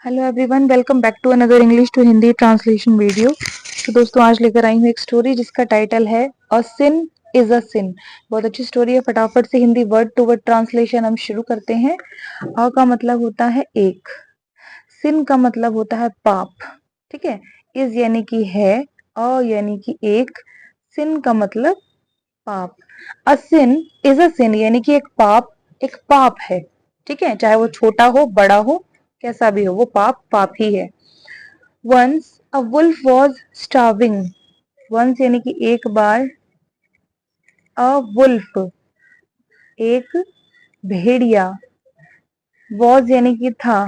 Hello everyone, welcome back to another English to Hindi translation video. तो दोस्तों, आज लेकर आई हूँ एक स्टोरी जिसका टाइटल है अ सिन इज अ सिन। बहुत अच्छी स्टोरी है। फटाफट से Hindi word to word translation हम शुरू करते हैं। अ का मतलब होता है एक, सिन का मतलब होता है पाप। ठीक है। इज यानी कि है, अ यानी कि एक, सिन का मतलब पाप। अ सिन इज अ सिन यानी कि एक पाप है। ठीक है, चाहे वो छोटा हो बड़ा हो कैसा भी हो, वो पाप पाप ही है। Once a wolf was starving. Once यानी कि एक बार, अ वुल्फ एक भेड़िया, वॉज यानी कि था,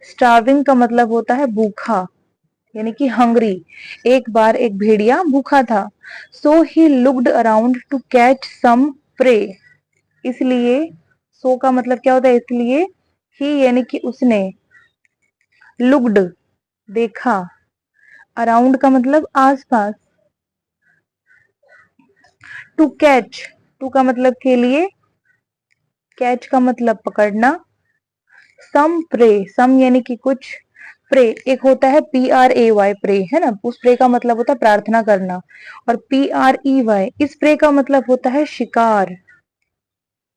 स्टार्विंग का मतलब होता है भूखा यानी कि हंग्री। एक बार एक भेड़िया भूखा था। So he looked around to catch some prey. इसलिए, सो का मतलब क्या होता है, इसलिए, ही यानी कि उसने, लुक्ड देखा, अराउंड का मतलब आसपास, टू कैच, टू का मतलब के लिए, कैच का मतलब पकड़ना, सम प्रे, सम यानी कि कुछ, प्रे एक होता है PRAY, प्रे है ना, उस प्रे का मतलब होता है प्रार्थना करना। और PREY, इस प्रे का मतलब होता है शिकार।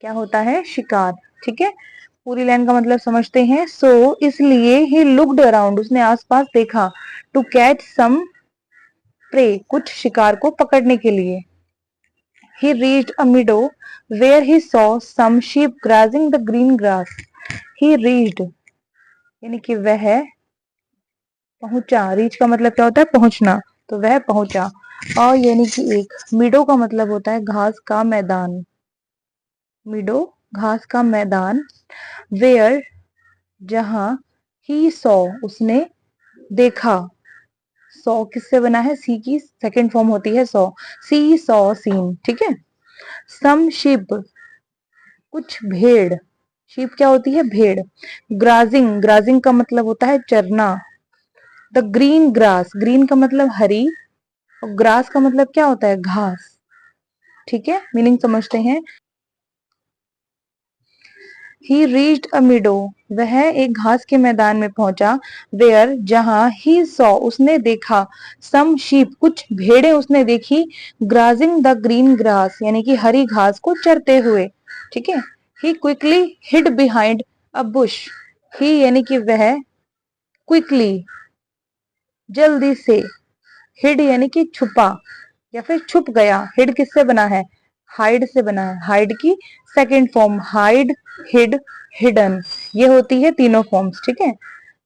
क्या होता है? शिकार। ठीक है, पूरी लाइन का मतलब समझते हैं। सो इसलिए ही लुक्ड अराउंड, उसने आसपास देखा, टू कैच सम प्रे, कुछ शिकार को पकड़ने के लिए। He reached a meadow where he saw some sheep grazing the green grass. He reached यानी कि वह पहुंचा। रीच का मतलब क्या होता है? पहुंचना। तो वह पहुंचा। और यानी कि एक, मीडो का मतलब होता है घास का मैदान। मीडो घास का मैदान। वेयर जहां, ही सॉ उसने देखा। सॉ किससे बना है? सी की सेकंड फॉर्म होती है सॉ। सी सॉ सीन। ठीक है। सम शीप कुछ भेड़। शीप क्या होती है? भेड़। ग्राजिंग, ग्राजिंग का मतलब होता है चरना। द ग्रीन ग्रास, ग्रीन का मतलब हरी, और ग्रास का मतलब क्या होता है? घास। ठीक है, मीनिंग समझते हैं। ही रीच्ड अ मीडो, वह एक घास के मैदान में पहुंचा। वेयर जहां, ही सॉ उसने देखा, सम शीप कुछ भेड़ें उसने देखी, ग्राजिंग द ग्रीन ग्रास यानी कि हरी घास को चरते हुए। ठीक है। He quickly hid behind a bush. He यानी कि वह, क्विकली जल्दी से, हिड यानी कि छुपा या फिर छुप गया। हिड किससे बना है? हाइड से बना है। हाइड की second form hide, hid, hidden, ये होती है तीनों फॉर्म्स। ठीक है।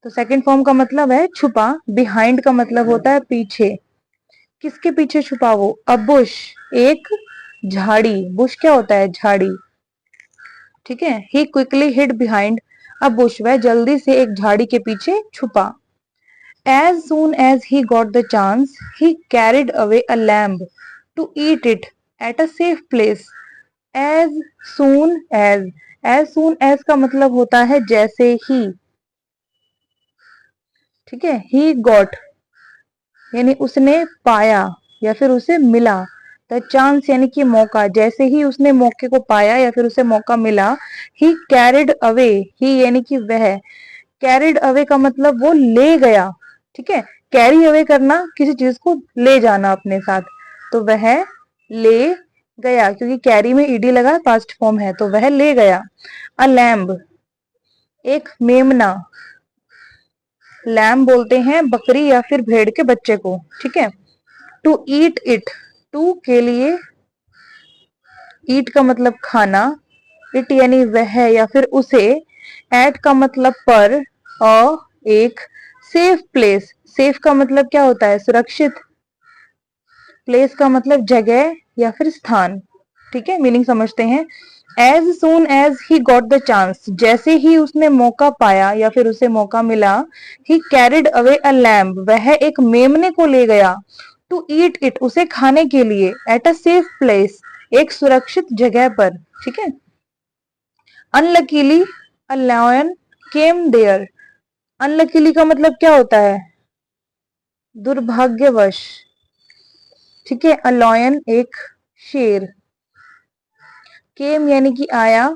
तो सेकंड फॉर्म का मतलब है छुपा। बिहाइंड का मतलब होता है पीछे। किसके पीछे छुपा वो? अ बुश, एक झाड़ी। बुश क्या होता है? झाड़ी। ठीक है। He quickly hid behind a bush, वह जल्दी से एक झाड़ी के पीछे छुपा। As soon as he got the chance, he carried away a lamb to eat it at a safe place. As soon as soon as का मतलब होता है जैसे ही। ठीक है। He got यानी उसने पाया या फिर उसे मिला। द चांस यानी कि मौका, जैसे ही उसने मौके को पाया या फिर उसे मौका मिला। ही कैरिड अवे, ही यानी कि वह, कैरिड अवे का मतलब वो ले गया। ठीक है। कैरी अवे करना, किसी चीज को ले जाना अपने साथ। तो वह ले गया, क्योंकि कैरी में ईडी लगा, पास्ट फॉर्म है, तो वह ले गया। अ लैम्ब एक मेमना। लैम्ब बोलते हैं बकरी या फिर भेड़ के बच्चे को। ठीक है। टू ईट इट, टू के लिए, ईट का मतलब खाना, इट यानी वह या फिर उसे, एट का मतलब पर, एक, सेफ प्लेस, सेफ का मतलब क्या होता है? सुरक्षित। प्लेस का मतलब जगह या फिर स्थान। ठीक है, मीनिंग समझते हैं। As soon as he got the chance, जैसे ही उसने मौका पाया या फिर उसे मौका मिला। ही कैरिड अवे अ लैम्ब, वह एक मेमने को ले गया। टू ईट इट, उसे खाने के लिए। एट अ सेफ प्लेस, एक सुरक्षित जगह पर। ठीक है। Unluckily a lion came there. Unluckily का मतलब क्या होता है? दुर्भाग्यवश। ठीक है। अ लायन एक शेर। केम यानी कि आया।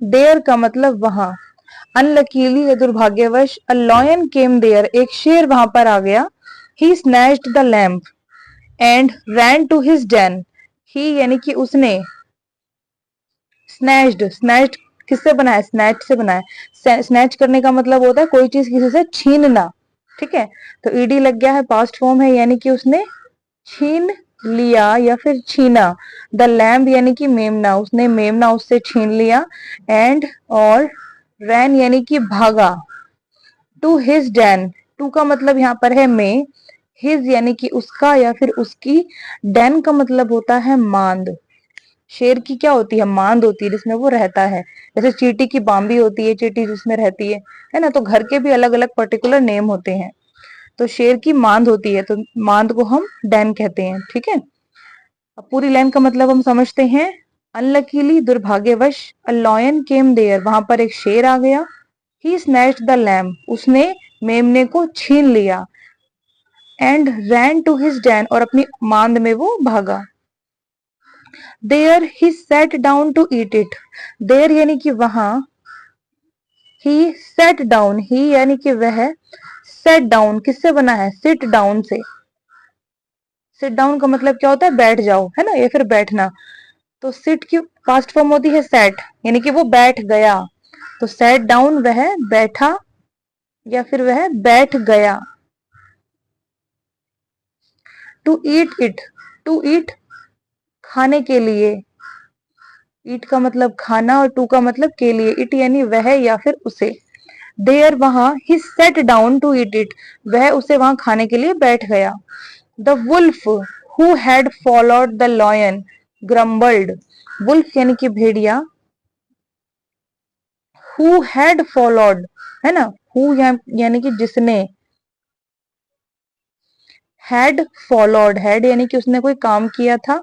देयर का मतलब वहां। अनलकीली या दुर्भाग्यवश, अ लॉयन केम देयर, एक शेर वहां पर आ गया। He snatched the lamb and ran to his den, he यानी कि उसने, स्नैच्ड, स्नैच्ड किससे बना है, स्नैच से बना है। स्नैच करने का मतलब होता है कोई चीज किसी से छीनना, ठीक है। तो ईडी लग गया है, पास्ट फॉर्म है, यानी कि उसने छीन लिया या फिर छीना। द लैम्प यानी कि मेमना, उसने मेमना उससे छीन लिया। एंड और रैन यानी कि भागा। टू हिज डैन, टू का मतलब यहाँ पर है में, हिज यानी कि उसका या फिर उसकी, डैन का मतलब होता है मांद। शेर की क्या होती है, मांद होती है जिसमें वो रहता है। जैसे चींटी की बांबी होती है, चींटी जिसमें रहती है ना। तो घर के भी अलग अलग पर्टिकुलर नेम होते हैं। तो शेर की मांद होती है, तो मांद को हम डैन कहते हैं, ठीक है। अब पूरी लाइन का मतलब हम समझते हैं। अनलकीली, दुर्भाग्यवश, अ लॉयन केम देयर, वहां पर एक शेर आ गया। ही स्नैच्ड द लैम्प, उसने मेमने को छीन लिया। And ran to his den, और अपनी मांद में वो भागा। There he set down to eat it, there यानी कि वहां, ही सेट डाउन, ही यानी कि वह, सेट डाउन किससे बना है, सिट डाउन से। सिट डाउन का मतलब क्या होता है, बैठ जाओ, है ना, या फिर बैठना। तो सिट की पास्ट फॉर्म होती है सेट, यानी कि वो बैठ गया। तो सेट डाउन वह बैठा या फिर वह बैठ गया। To eat it, to eat खाने के लिए, ईट का मतलब खाना और टू का मतलब के लिए, इट यानी वह या फिर उसे। देयर वहां, he set down to eat it, वह उसे वहां खाने के लिए बैठ गया। The wolf who had followed the lion grumbled, wolf यानी कि भेड़िया, हु हैड फॉलोड है ना, हु यानी कि जिसने, हैड फॉलोड, हैड यानी कि उसने कोई काम किया था।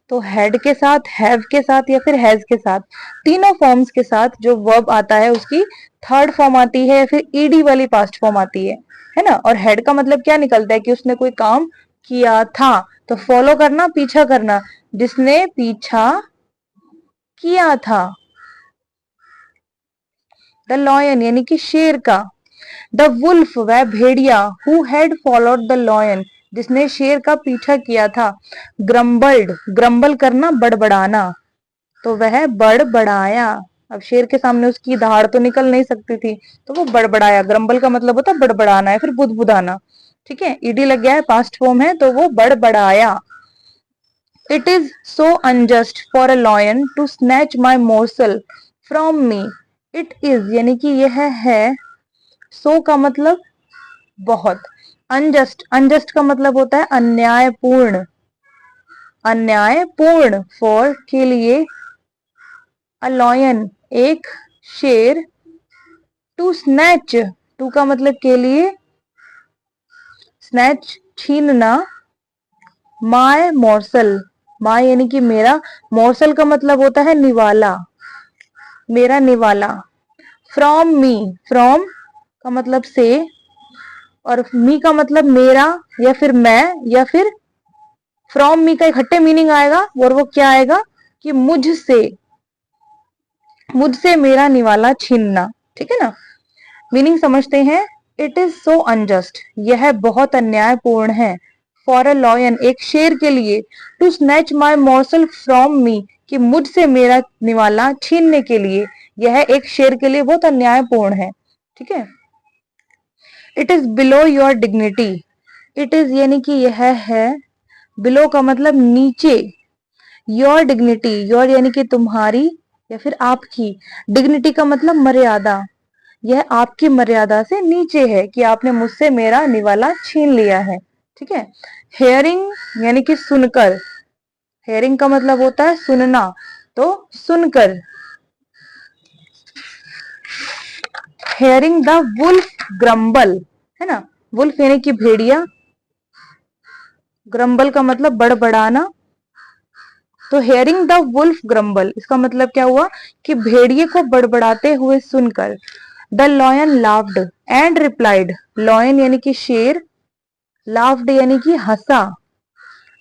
तो हैड के साथ, हैव के साथ या फिर हैज के साथ, तीनों फॉर्म्स के साथ जो वर्ब आता है उसकी थर्ड फॉर्म आती है या फिर ईडी वाली पास्ट फॉर्म आती है ना। और हेड का मतलब क्या निकलता है कि उसने कोई काम किया था। तो फॉलो करना, पीछा करना, जिसने पीछा किया था। द लॉयन यानी कि शेर का। द वुल्फ वह भेड़िया, who had followed the lion जिसने शेर का पीछा किया था। ग्रम्बल्ड, ग्रम्बल करना, बड़बड़ाना, तो वह बड़बड़ाया। अब शेर के सामने उसकी दहाड़ तो निकल नहीं सकती थी, तो वो बड़बड़ाया। ग्रम्बल का मतलब होता है बड़बड़ाना या फिर बुदबुदाना, ठीक है। ईडी लग गया है, पास्ट फॉर्म है, तो वो बड़बड़ाया। It is so unjust for a lion to snatch my morsel from me. It is यानी कि यह है, सो का मतलब बहुत, अनजस्ट, अनजस्ट का मतलब होता है अन्यायपूर्ण, अन्यायपूर्ण, फॉर के लिए, अ लॉयन एक शेर, टू स्नैच, टू का मतलब के लिए, स्नैच छीनना, माय मोर्सल, माय यानी कि मेरा, मोर्सल का मतलब होता है निवाला, मेरा निवाला। फ्रॉम मी, फ्रॉम का मतलब से, और मी का मतलब मेरा या फिर मैं, या फिर फ्रॉम मी का इकट्ठे मीनिंग आएगा, और वो क्या आएगा कि मुझसे, मुझसे मेरा निवाला छीनना, ठीक है ना। मीनिंग समझते हैं। इट इज सो अनजस्ट, यह बहुत अन्यायपूर्ण है। फॉर अ लॉयन एक शेर के लिए, to snatch my morsel from me कि मुझसे मेरा निवाला छीनने के लिए, यह एक शेर के लिए बहुत अन्यायपूर्ण है, ठीक है। It is below your dignity, it is यानी कि यह है, बिलो का मतलब नीचे, योर डिग्निटी, योर यानी कि तुम्हारी या फिर आपकी, डिग्निटी का मतलब मर्यादा, यह आपकी मर्यादा से नीचे है कि आपने मुझसे मेरा निवाला छीन लिया है, ठीक है। हेयरिंग यानी कि सुनकर, हेयरिंग का मतलब होता है सुनना, तो सुनकर। हेयरिंग द वुल्फ ग्रम्बल, है ना, वुल्फ यानी कि भेड़िया, ग्रम्बल का मतलब बड़बड़ाना। तो हेयरिंग द वुल्फ ग्रम्बल, इसका मतलब क्या हुआ कि भेड़िए को बड़बड़ाते हुए सुनकर। The lion laughed and replied, lion यानी कि शेर, लाफ्ड यानी कि हंसा,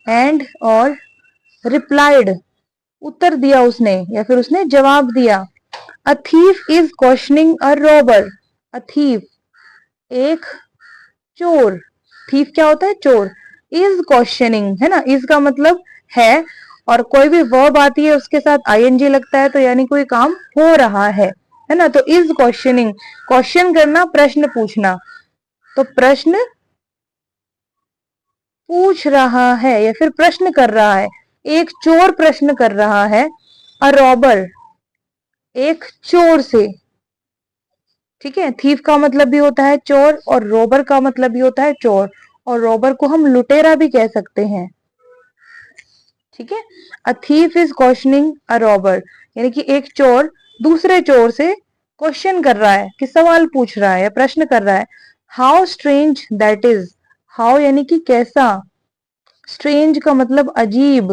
एंड और रिप्लाइड उत्तर दिया उसने या फिर उसने जवाब दिया। A thief is questioning a robber. A thief एक चोर, थीफ क्या होता है? चोर। इज क्वेश्चनिंग है ना, इज का मतलब है, और कोई भी वर्ब आती है उसके साथ आईएनजी लगता है तो यानी कोई काम हो रहा है ना। तो इज क्वेश्चनिंग, क्वेश्चन करना, प्रश्न पूछना, तो प्रश्न पूछ रहा है या फिर प्रश्न कर रहा है। एक चोर प्रश्न कर रहा है, अ रॉबर एक चोर से। ठीक है, थीफ का मतलब भी होता है चोर और रोबर का मतलब भी होता है चोर, और रोबर को हम लुटेरा भी कह सकते हैं। ठीक है, a thief is questioning a robber, यानी कि एक चोर दूसरे चोर से क्वेश्चन कर रहा है, कि सवाल पूछ रहा है या प्रश्न कर रहा है। How strange that is, how यानी कि कैसा, स्ट्रेंज का मतलब अजीब,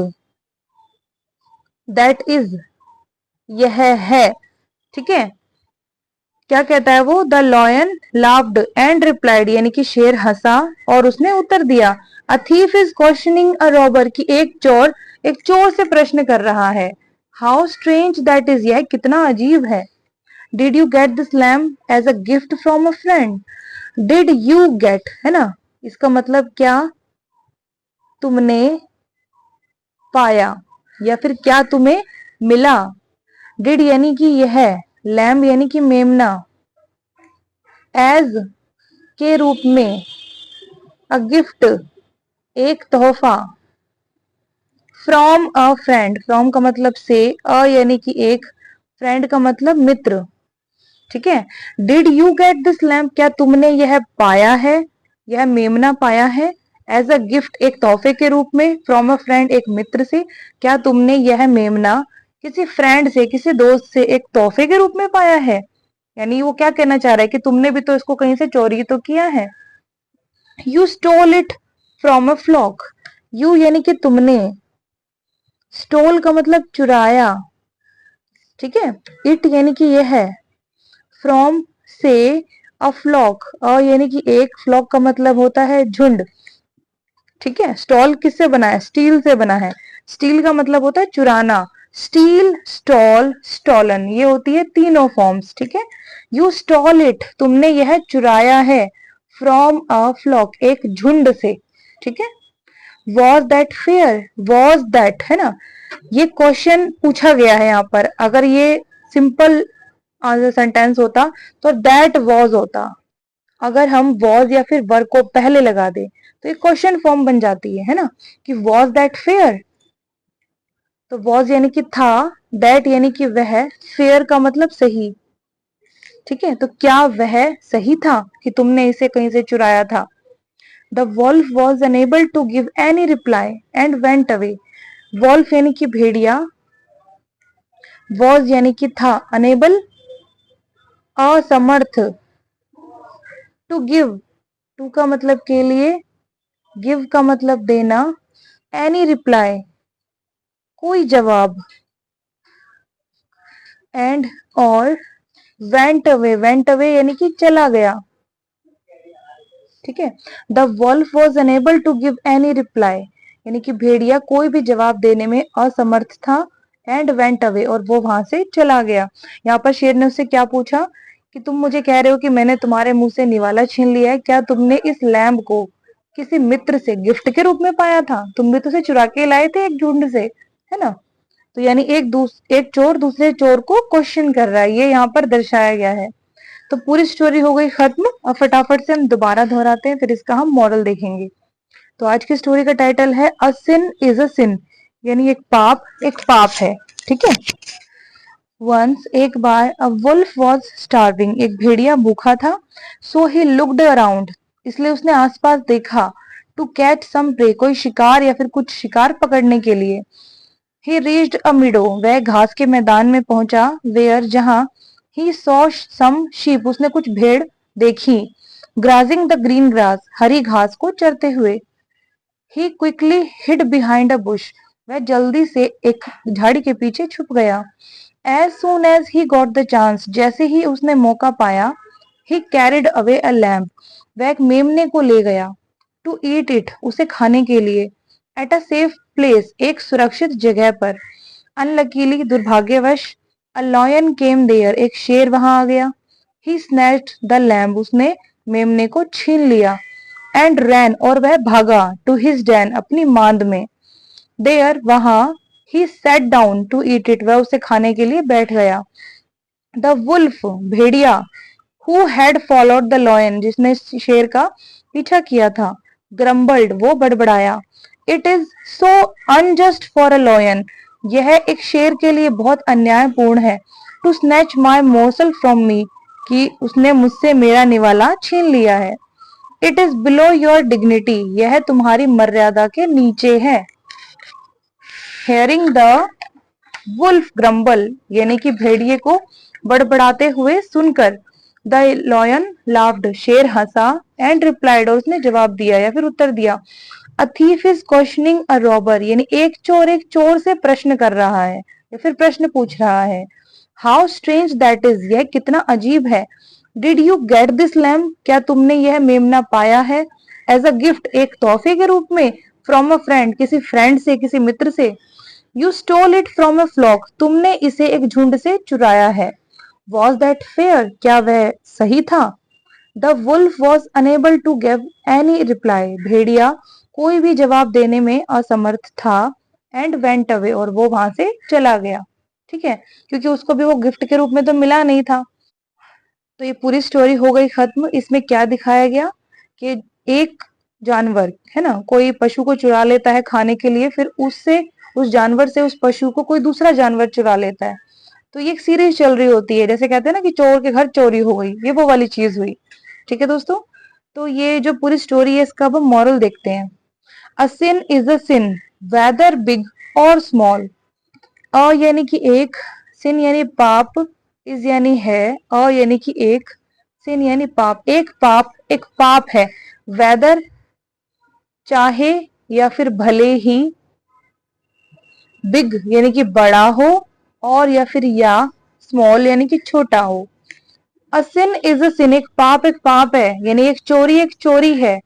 दैट इज यह है। ठीक है, क्या कहता है वो? The lion laughed and replied, यानी कि शेर हंसा और उसने उत्तर दिया। A thief is questioning a robber, की एक चोर से प्रश्न कर रहा है। हाउ स्ट्रेंज दैट इज, यह कितना अजीब है। Did you get this lamp as a gift from a friend. Did you get है ना, इसका मतलब क्या तुमने पाया या फिर क्या तुम्हें मिला। डिड यानी कि यह, लैम्प यानी कि मेमना, एज के रूप में, अ गिफ्ट एक तोहफा, फ्रॉम अ फ्रेंड, फ्रॉम का मतलब से, अ यानी कि एक, फ्रेंड का मतलब मित्र। ठीक है, did you get this lamp, क्या तुमने यह पाया है, यह मेमना पाया है, एज अ गिफ्ट एक तोहफे के रूप में, फ्रॉम अ फ्रेंड एक मित्र से, क्या तुमने यह मेमना किसी फ्रेंड से, किसी दोस्त से एक तोहफे के रूप में पाया है। यानी वो क्या कहना चाह रहा है कि तुमने भी तो इसको कहीं से चोरी तो किया है। You stole it from a flock, you यानी कि तुमने, स्टोल का मतलब चुराया। ठीक है, इट यानी कि यह है, फ्रॉम से, अ फ्लॉक, अ यानी कि एक, फ्लॉक का मतलब होता है झुंड। ठीक है, स्टॉल किससे बना है? स्टील से बना है। स्टील का मतलब होता है चुराना। स्टील, स्टॉल, स्टॉलन, ये होती है तीनों फॉर्म्स। ठीक है, यू स्टॉल इट, तुमने यह चुराया है, फ्रॉम अ फ्लॉक एक झुंड से। ठीक है, was that fair, was that है ना, ये क्वेश्चन पूछा गया है यहाँ पर। अगर ये सिंपल सेंटेंस होता तो दैट वॉज होता। अगर हम वॉज या फिर वर्क को पहले लगा दे तो ये क्वेश्चन फॉर्म बन जाती है ना, कि वॉज दैट फेयर। तो वॉज यानी कि था, दैट यानी कि वह, फेयर का मतलब सही। ठीक है, तो क्या वह सही था कि तुमने इसे कहीं से चुराया था। The wolf was unable to give any reply and went away. Wolf यानी कि भेड़िया, वॉज यानी कि था, अनेबल असमर्थ, टू गिव, टू का मतलब के लिए, गिव का मतलब देना, एनी रिप्लाई कोई जवाब, एंड और वेंट अवे यानी कि चला गया। ठीक है, the wolf was unable to give any reply, यानी कि भेड़िया कोई भी जवाब देने में असमर्थ था, एंड वेंट अवे और वो वहां से चला गया। यहाँ पर शेर ने उससे क्या पूछा कि तुम मुझे कह रहे हो कि मैंने तुम्हारे मुंह से निवाला छीन लिया है, क्या तुमने इस लैम्प को किसी मित्र से गिफ्ट के रूप में पाया था, तुम भी तो उसे चुरा के लाए थे एक झुंड से, है ना। तो यानी एक चोर दूसरे चोर को क्वेश्चन कर रहा है, ये यहाँ पर दर्शाया गया है। तो पूरी स्टोरी हो गई खत्म। और फटाफट से हम दोबारा दोहराते हैं, फिर इसका हम मॉरल देखेंगे। तो आज की स्टोरी का टाइटल है अ सिन इज अ सिन, यानी एक पाप है। ठीक है, वंस एक बार, अ वुल्फ वॉज स्टार्विंग, एक भेड़िया भूखा था। सो ही लुक्ड अराउंड, इसलिए उसने आसपास देखा। टू कैच सम प्रे, कोई शिकार या फिर कुछ शिकार पकड़ने के लिए। ही रीच्ड अ मीडो, वह घास के मैदान में पहुंचा। वेयर, जहां। ही सॉ सम शीप, उसने कुछ भेड़ देखी। ग्राजिंग द ग्रीन ग्रास, हरी घास को चरते हुए। He quickly hid behind a bush, वह जल्दी से एक झाड़ी के पीछे छुप गया। As soon as he got the chance, जैसे ही उसने मौका पाया। He carried away a lamb, वह एक मेमने को ले गया। टू ईट इट, उसे खाने के लिए। एट अ सेफ प्लेस, एक सुरक्षित जगह पर। अनलकीली, दुर्भाग्यवश। अ लॉयन केम देयर, एक शेर वहां आ गया। ही स्नैच्ड द लैम्ब, उसने मेमने को छीन लिया। एंड रैन, और वह भागा। टू हिज डैन, अपनी मांद में। देयर, वहां। He sat down to eat it, वह उसे खाने के लिए बैठ गया। द वुल्फ, भेड़िया। Who had followed the lion, जिसने शेर का पीछा किया था। ग्रम्बल्ड, वो बड़बड़ाया। It is so unjust for a lion, यह एक शेर के लिए बहुत अन्यायपूर्ण है। To snatch my morsel from me, कि उसने मुझसे मेरा निवाला छीन लिया है। It is below your dignity, यह तुम्हारी मर्यादा के नीचे है। हेयरिंग द वुल्फ ग्रम्बल, यानी कि भेड़िए को बड़बड़ाते हुए सुनकर। द लॉयन लाफ्ड, शेर हंसा। एंड रिप्लाइड, और उसने जवाब दिया या फिर उत्तर दिया। A thief is questioning a robber, यानी एक चोर से प्रश्न कर रहा है या फिर प्रश्न पूछ रहा है। हाउ स्ट्रेंज दैट इज, यह कितना अजीब है। Did you get this lamp, क्या तुमने यह मेमना पाया है। एज अ गिफ्ट, एक तोहफे के रूप में। फ्रॉम अ फ्रेंड, किसी फ्रेंड से, किसी मित्र से। You stole it from a flock, तुमने इसे एक झुंड से चुराया है। वॉज दैट फेयर, क्या वह सही था। The wolf was unable to give any reply, भेड़िया कोई भी जवाब देने में असमर्थ था। एंड वेंट अवे, और वो वहां से चला गया। ठीक है, क्योंकि उसको भी वो गिफ्ट के रूप में तो मिला नहीं था। तो ये पूरी स्टोरी हो गई खत्म। इसमें क्या दिखाया गया कि एक जानवर है ना, कोई पशु को चुरा लेता है खाने के लिए, फिर उससे, उस जानवर से, उस पशु को कोई दूसरा जानवर चुरा लेता है। तो ये एक सीरीज चल रही होती है, जैसे कहते हैं ना कि चोर के घर चोरी हो गई, ये वो वाली चीज हुई। ठीक है दोस्तों, तो ये जो पूरी स्टोरी है इसका अब हम मॉरल देखते हैं। A sin is a sin, whether big or small. A यानी कि एक, सिन यानी पाप, इज यानी है, अ यानी कि एक, सिन यानी पाप। एक पाप है। वेदर, चाहे या फिर भले ही। बिग यानी कि बड़ा हो, और या फिर या स्मॉल यानी कि छोटा हो। अ सिन इज अ सिन, एक पाप है, यानी एक चोरी है।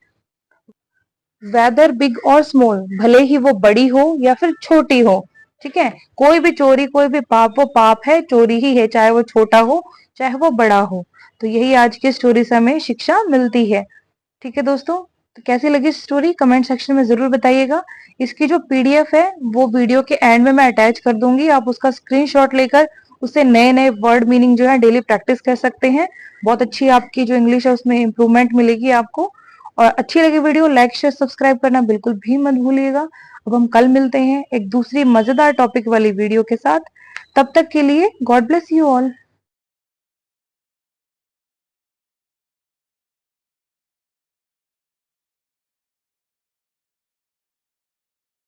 वेदर बिग और स्मॉल, भले ही वो बड़ी हो या फिर छोटी हो। ठीक है, कोई भी चोरी, कोई भी पाप, वो पाप है, चोरी ही है, चाहे वो छोटा हो चाहे वो बड़ा हो। तो यही आज की स्टोरी से हमें शिक्षा मिलती है। ठीक है दोस्तों, तो कैसी लगी स्टोरी कमेंट सेक्शन में जरूर बताइएगा। इसकी जो पीडीएफ है वो वीडियो के एंड में मैं अटैच कर दूंगी, आप उसका स्क्रीनशॉट लेकर उससे नए नए वर्ड मीनिंग जो है डेली प्रैक्टिस कर सकते हैं। बहुत अच्छी आपकी जो इंग्लिश है उसमें इंप्रूवमेंट मिलेगी आपको। और अच्छी लगी वीडियो, लाइक शेयर सब्सक्राइब करना बिल्कुल भी मत भूलिएगा। अब हम कल मिलते हैं एक दूसरी मजेदार टॉपिक वाली वीडियो के साथ। तब तक के लिए गॉड ब्लेस यू ऑल।